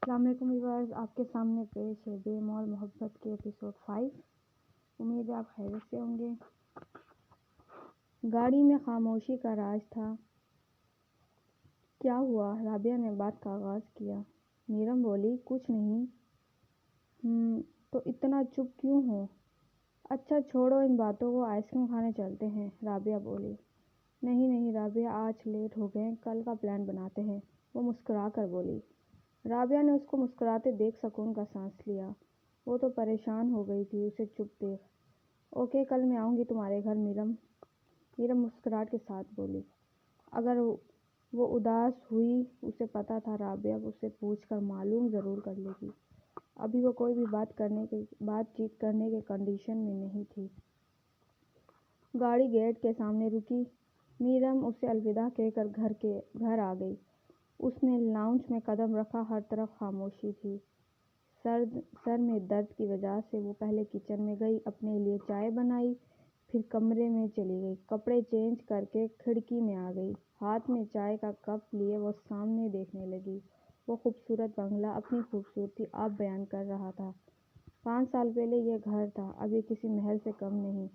السلام علیکم ویورز، آپ کے سامنے پیش ہے بے مول محبت کے ایپیسوڈ 5۔ امید ہے آپ خیریت سے ہوں گے۔ گاڑی میں خاموشی کا راج تھا۔ کیا ہوا؟ رابعہ نے بات کا آغاز کیا۔ نیرم بولی، کچھ نہیں۔ تو اتنا چپ کیوں ہو؟ اچھا چھوڑو ان باتوں کو، آئس کریم کھانے چلتے ہیں، رابعہ بولی۔ نہیں رابعہ، آج لیٹ ہو گئے، کل کا پلان بناتے ہیں، وہ مسکرا کر بولی۔ رابعہ نے اس کو مسکراتے دیکھ سکون کا سانس لیا۔ وہ تو پریشان ہو گئی تھی اسے چپ دیکھ۔ اوکے، کل میں آؤں گی تمہارے گھر نیرم مسکراہٹ کے ساتھ بولی۔ اگر وہ اداس ہوئی، اسے پتا تھا رابعہ اسے پوچھ کر معلوم ضرور کر لے گی۔ ابھی وہ کوئی بھی بات چیت کرنے کے کنڈیشن میں نہیں تھی۔ گاڑی گیٹ کے سامنے رکی۔ نیرم اسے الوداع کہہ کر گھر آ گئی۔ اس نے لاؤنج میں قدم رکھا، ہر طرف خاموشی تھی۔ سر میں درد کی وجہ سے وہ پہلے کچن میں گئی، اپنے لیے چائے بنائی، پھر کمرے میں چلی گئی، کپڑے چینج کر کے کھڑکی میں آ گئی۔ ہاتھ میں چائے کا کپ لیے وہ سامنے دیکھنے لگی۔ وہ خوبصورت بنگلہ اپنی خوبصورتی آپ بیان کر رہا تھا۔ 5 سال پہلے یہ گھر تھا، اب یہ کسی محل سے کم نہیں۔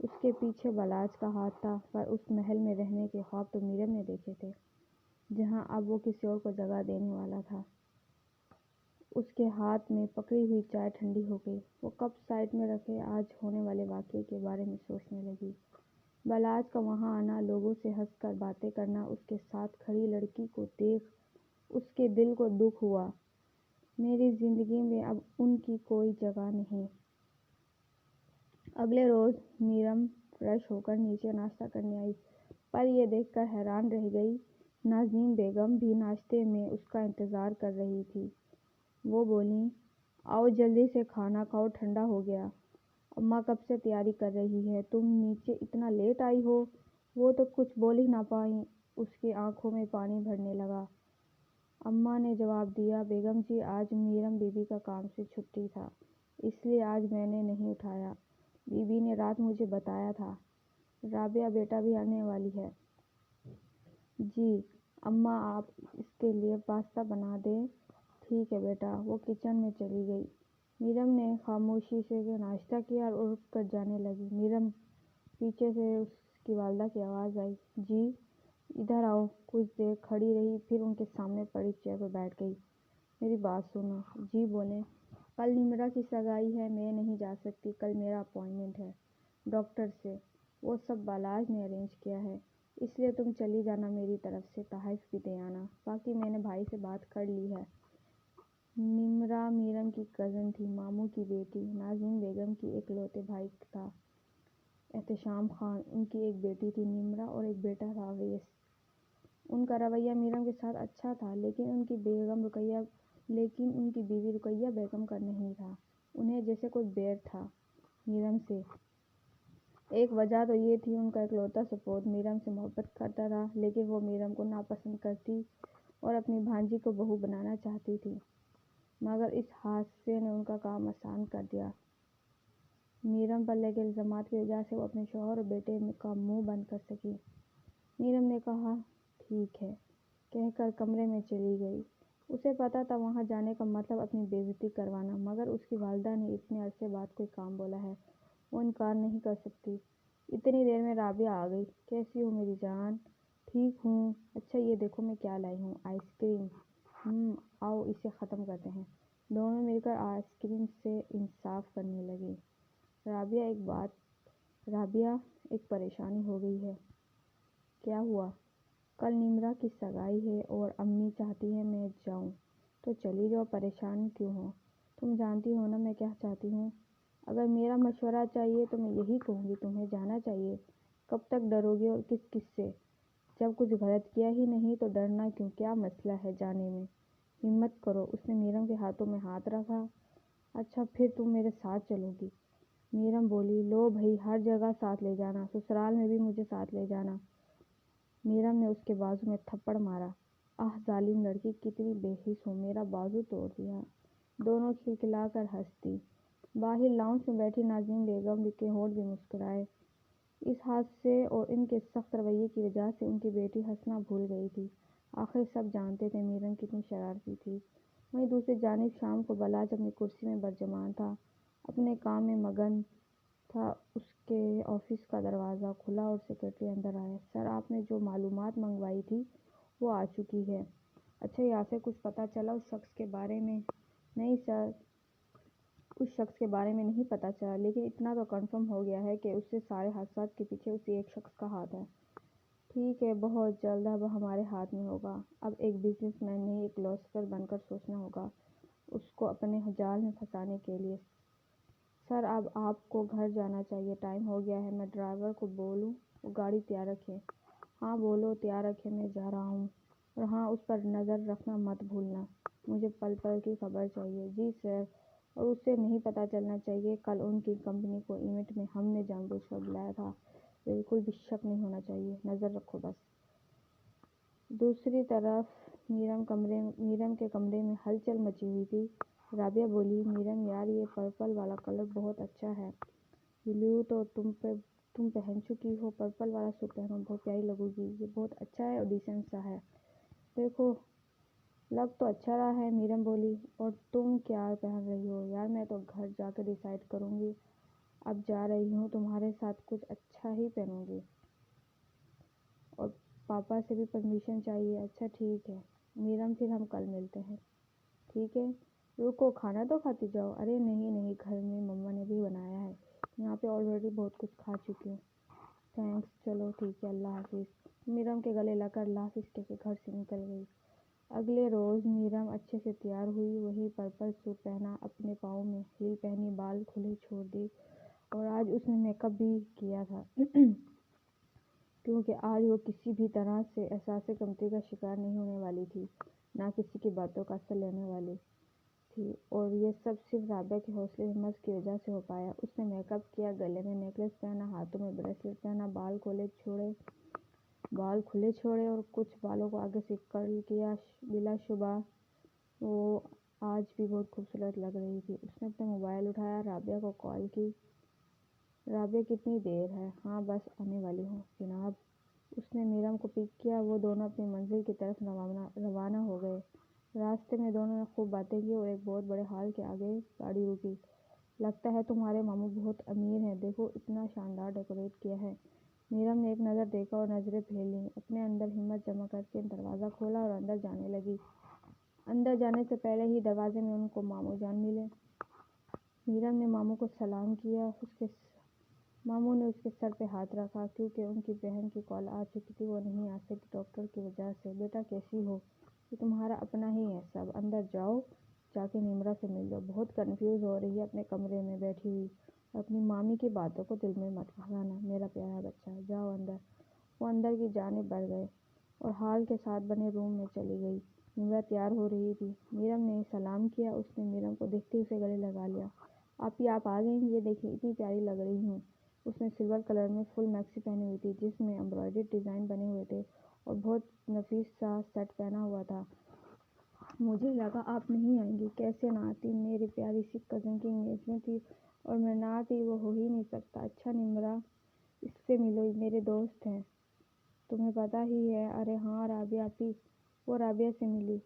اس کے پیچھے بالاج کا ہاتھ تھا، پر اس محل میں رہنے کے خواب تو نیرم نے دیکھے تھے، جہاں اب وہ کسی اور کو جگہ دینے والا تھا۔ اس کے ہاتھ میں پکڑی ہوئی چائے ٹھنڈی ہو گئی۔ وہ کپ سائیڈ میں رکھے آج ہونے والے واقعے کے بارے میں سوچنے لگی۔ بالاج کا وہاں آنا، لوگوں سے ہنس کر باتیں کرنا، اس کے ساتھ کھڑی لڑکی کو دیکھ اس کے دل کو دکھ ہوا۔ میری زندگی میں اب ان کی کوئی جگہ نہیں۔ اگلے روز نیرم فریش ہو کر نیچے ناشتہ کرنے آئی، پر یہ دیکھ کر حیران رہ گئی۔ نازنین بیگم بھی ناشتے میں اس کا انتظار کر رہی تھی۔ وہ بولیں، آؤ جلدی سے کھانا کھاؤ، ٹھنڈا ہو گیا۔ اماں کب سے تیاری کر رہی ہے، تم نیچے اتنا لیٹ آئی ہو؟ وہ تو کچھ بول ہی نہ پائیں، اس کی آنکھوں میں پانی بھرنے لگا۔ اماں نے جواب دیا، بیگم جی آج نیرم بی بی کا کام سے چھٹی تھا، اس لیے آج میں نے نہیں اٹھایا۔ بی بی نے رات مجھے بتایا تھا، رابعہ بیٹا بھی آنے والی ہے۔ جی اماں، آپ اس کے لیے پاستا بنا دیں۔ ٹھیک ہے بیٹا۔ وہ کچن میں چلی گئی۔ نیرم نے خاموشی سے ناشتہ کیا اور اٹھ کر جانے لگی۔ نیرم، پیچھے سے اس کی والدہ کی آواز آئی، جی ادھر آؤ۔ کچھ دیر کھڑی رہی، پھر ان کے سامنے پڑی چیئر پر بیٹھ گئی۔ میری بات سنو۔ جی بولیں۔ کل نمرا کی سگائی ہے، میں نہیں جا سکتی، کل میرا اپائنٹمنٹ ہے ڈاکٹر سے، وہ سب بالاج نے ارینج کیا ہے، اس لیے تم چلی جانا، میری طرف سے تحائف بھی دے آنا، باقی میں نے بھائی سے بات کر لی ہے۔ نمرا نیرم کی کزن تھی، ماموں کی بیٹی۔ نازنین بیگم کی ایک لوتے بھائی تھا احتشام خان، ان کی ایک بیٹی تھی نمرا اور ایک بیٹا تھا اویس۔ ان کا رویہ نیرم کے ساتھ اچھا تھا، لیکن ان کی بیوی رقیہ بیگم کا نہیں تھا۔ انہیں جیسے کوئی بیر تھا نیرم سے۔ ایک وجہ تو یہ تھی، ان کا اکلوتا سپوت نیرم سے محبت کرتا تھا، لیکن وہ نیرم کو ناپسند کرتی اور اپنی بھانجی کو بہو بنانا چاہتی تھی، مگر اس حادثے نے ان کا کام آسان کر دیا۔ نیرم پر لگے الزامات کی وجہ سے وہ اپنے شوہر اور بیٹے کا منہ بند کر سکی۔ نیرم نے کہا، ٹھیک ہے کہہ کر کمرے میں چلی گئی۔ اسے پتا تھا وہاں جانے کا مطلب اپنی بے عزتی کروانا، مگر اس کی والدہ نے اتنے عرصے بعد کوئی کام بولا ہے، وہ انکار نہیں کر سکتی۔ اتنی دیر میں رابعہ آ گئی۔ کیسی ہو میری جان؟ ٹھیک ہوں۔ اچھا یہ دیکھو میں کیا لائی ہوں، آئس کریم۔ آؤ اسے ختم کرتے ہیں۔ دونوں مل کر آئس کریم سے انصاف کرنے لگے۔ رابعہ ایک پریشانی ہو گئی ہے۔ کیا ہوا؟ کل نمرا کی سگائی ہے اور امی چاہتی ہے میں جاؤں، تو چلی جاؤ، پریشان کیوں ہو؟ تم جانتی ہو نا میں کیا چاہتی ہوں۔ اگر میرا مشورہ چاہیے تو میں یہی کہوں گی، تمہیں جانا چاہیے۔ کب تک ڈرو گے اور کس سے؟ جب کچھ غلط کیا ہی نہیں تو ڈرنا کیوں؟ کیا مسئلہ ہے جانے میں؟ ہمت کرو۔ اس نے نیرم کے ہاتھوں میں ہاتھ رکھا۔ اچھا پھر تم میرے ساتھ چلو گی؟ نیرم بولی، لو بھئی، ہر جگہ ساتھ لے جانا، سسرال میں بھی مجھے ساتھ لے جانا۔ نیرم نے اس کے بازو میں تھپڑ مارا۔ ظالم لڑکی، کتنی بے حس ہو، میرا بازو توڑ دیا۔ دونوں کھلکھلا کر ہنس دی۔ باہر لاؤنج میں بیٹھی نازنین بیگم کے ہونٹ بھی مسکرائے۔ اس حادثے اور ان کے سخت رویے کی وجہ سے ان کی بیٹی ہنسنا بھول گئی تھی۔ آخر سب جانتے تھے نیرم کتنی شرارتی تھی۔ वहीं दूसری जानिब शाम को बलाज अपनी कुर्सी में बरजमान था, अपने काम में मगन था। उसके ऑफिस का दरवाज़ा खुला और सेक्रेटरी अंदर आया। सर, आपने जो मालूमात मंगवाई थी वो आ चुकी है। अच्छा, यहाँ से कुछ पता चला उस शख्स के बारे में? नहीं सर, उस शख्स के बारे में नहीं पता चला, लेकिन इतना तो कंफर्म हो गया है कि उससे सारे हादसात के पीछे उसी एक शख्स का हाथ है। ठीक है, बहुत जल्द अब हमारे हाथ में होगा। अब एक बिजनेसमैन नहीं, एक फिलॉसफर बनकर सोचना होगा उसको अपने जाल में फंसाने के लिए। सर, अब आपको घर जाना चाहिए, टाइम हो गया है। मैं ड्राइवर को बोलूं वो गाड़ी तैयार रखे? हाँ बोलो, तैयार रखे, मैं जा रहा हूँ। और हाँ, उस पर नज़र रखना मत भूलना, मुझे पल पल की खबर चाहिए। जी सर। और उसे नहीं पता चलना चाहिए कल उनकी कंपनी को इवेंट में हमने जानबूझकर बुलाया था। बिल्कुल भी शक नहीं होना चाहिए, नज़र रखो बस। दूसरी तरफ मीरम के कमरे में हलचल मची हुई थी। राबिया बोली, मीरम यार, ये पर्पल वाला कलर बहुत अच्छा है। ब्लू तो तुम पहन चुकी हो, पर्पल वाला सूट पहनो, बहुत प्यारी लगोगी। ये बहुत अच्छा है और डिसेंट सा है। देखो, लग तो अच्छा रहा है, मीरम बोली। और तुम क्या पहन रही हो? यार, मैं तो घर जाकर डिसाइड करूँगी। अब जा रही हूँ, तुम्हारे साथ कुछ अच्छा ही पहनूंगी और पापा से भी परमिशन चाहिए। अच्छा ठीक है मीरम, फिर हम कल मिलते हैं। ठीक है, रुको, खाना तो खाती जाओ। अरे नहीं नहीं, घर में मम्मा ने भी बनाया है, यहाँ पे ऑलरेडी बहुत कुछ खा चुकी हूँ। थैंक्स, चलो ठीक है, अल्लाह हाफिज़। मीरम के गले लगकर अल्लाह हाफिज़ कह के घर से निकल गई। अगले रोज़ मीरम अच्छे से तैयार हुई, वही पर्पल सूट पहना, अपने पाँव में हील पहनी, बाल खुले छोड़ दी। और आज उसने मेकअप भी किया था क्योंकि आज वो किसी भी तरह से एहसास कमतरी का शिकार नहीं होने वाली थी, ना किसी की बातों का असर लेने वाली थी। और ये सब सिर्फ राबिया के हौसले हिम्मत की वजह से हो पाया। उसने मेकअप किया, गले में नेकलेस पहना, हाथों में ब्रेसलेट पहना, बाल खुले छोड़े और कुछ बालों को आगे से कर्ल किया। बिलाशुबा वो आज भी बहुत खूबसूरत लग रही थी। उसने अपना मोबाइल उठाया, राबिया को कॉल की। राबिया, कितनी देर है? हाँ बस आने वाली हूँ जनाब। उसने मीरम को पिक किया, वो दोनों अपनी मंजिल की तरफ रवाना हो गए। रास्ते में दोनों ने खूब बातें की और एक बहुत बड़े हॉल के आगे गाड़ी रुकी। लगता है तुम्हारे मामू बहुत अमीर हैं, देखो इतना शानदार डेकोरेट किया है। मीरम ने एक नज़र देखा और नज़रें फेर लीं। अपने अंदर हिम्मत जमा करके दरवाज़ा खोला और अंदर जाने लगी। अंदर जाने से पहले ही दरवाजे में उनको मामू जान मिले। मीरम ने मामू को सलाम किया। मामू ने उसके सर पे हाथ रखा, क्योंकि उनकी बहन की कॉल आ चुकी थी, वो नहीं आ सकी डॉक्टर की वजह से। बेटा कैसी हो? ये तुम्हारा अपना ही है सब, अंदर जाओ, जाके निम्रा से मिल लो। बहुत कंफ्यूज हो रही है अपने कमरे में बैठी हुई। अपनी मामी की बातों को दिल में मत भगाना मेरा प्यारा बच्चा, जाओ अंदर। वो अंदर की जानिब बढ़ गए और हॉल के साथ बने रूम में चली गई। निम्रा तैयार हो रही थी। मीरम ने सलाम किया। उसने मीरम को देखते ही उसे गले लगा लिया। आप आ गई, ये देखिए इतनी प्यारी लग रही हूँ। उसने सिल्वर कलर में फुल मैक्सी पहनी हुई थी, जिसमें एम्ब्रॉयडर्ड डिज़ाइन बने हुए थे और बहुत नफीस सा सेट पहना हुआ था। मुझे लगा आप नहीं आएंगी। कैसे ना आती, मेरी प्यारी सी कज़न की एंगेजमेंट थी और मैं ना आती वो हो ही नहीं सकता। अच्छा निम्रा, इससे मिलो, मेरे दोस्त हैं, तुम्हें पता ही है। अरे हाँ राबिया आपी। वो राबिया से मिली।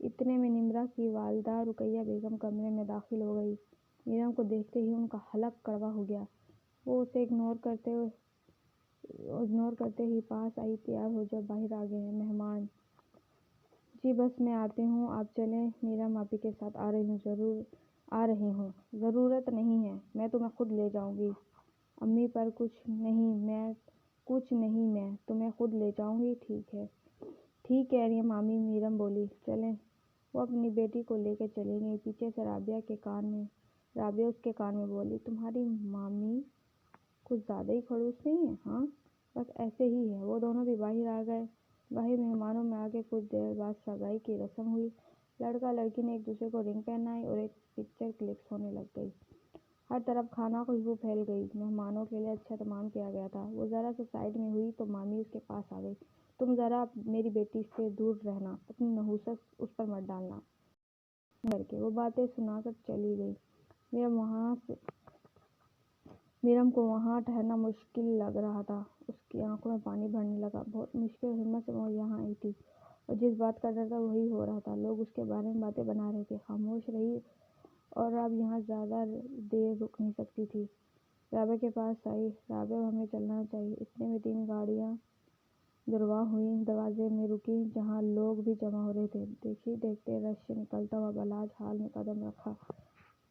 इतने में निम्रा की वालदा रुकैया बेगम कमरे में दाखिल हो गई। मीरम को देखते ही उनका हलक कड़वा हो गया। वो उसे इग्नोर करते ही पास आई। तैयार हो जाओ, बाहर आ गए हैं मेहमान। जी बस मैं आती हूँ, आप चलें। मीरम आपी के साथ आ रही हूँ। ज़रूरत नहीं है, मैं तुम्हें खुद ले जाऊँगी। अम्मी पर कुछ नहीं, मैं तुम्हें खुद ले जाऊँगी। ठीक कह रही है मामी, मीरम बोली। चलें। वो अपनी बेटी को लेकर चली गई। पीछे से राबिया उसके कान में बोली, तुम्हारी मामी कुछ ज़्यादा ही खड़ूस नहीं है? हाँ बस ऐसे ही है। वो दोनों भी बाहर आ गए। बाहर मेहमानों में आके कुछ देर बाद सगाई की रस्म हुई। लड़का लड़की ने एक दूसरे को रिंग पहनाई और एक पिक्चर क्लिक्स होने लग गई। हर तरफ खाना खुशबू फैल गई। मेहमानों के लिए अच्छा तमाम किया गया था। वो ज़रा सा साइड में हुई तो मामी उसके पास आ गई। तुम ज़रा मेरी बेटी से दूर रहना, अपनी नहुसत उस पर मत डालना करके वो बातें सुनाकर चली गई। मीरम को वहाँ ठहरना मुश्किल लग रहा था। उसकी आंखों में पानी भरने लगा। बहुत मुश्किल और हिम्मत से वो यहाँ आई थी اور جس بات کا ڈر تھا وہی ہو رہا تھا۔ لوگ اس کے بارے میں باتیں بنا رہے تھے۔ خاموش رہی اور اب یہاں زیادہ دیر رک نہیں سکتی تھی۔ رابعہ کے پاس آئی۔ رابعہ ہمیں چلنا چاہیے۔ اتنے میں 3 گاڑیاں دروا ہوئیں، دروازے میں رکیں جہاں لوگ بھی جمع ہو رہے تھے۔ دیکھتے رش سے نکلتا ہوا بلاج ہال میں قدم رکھا۔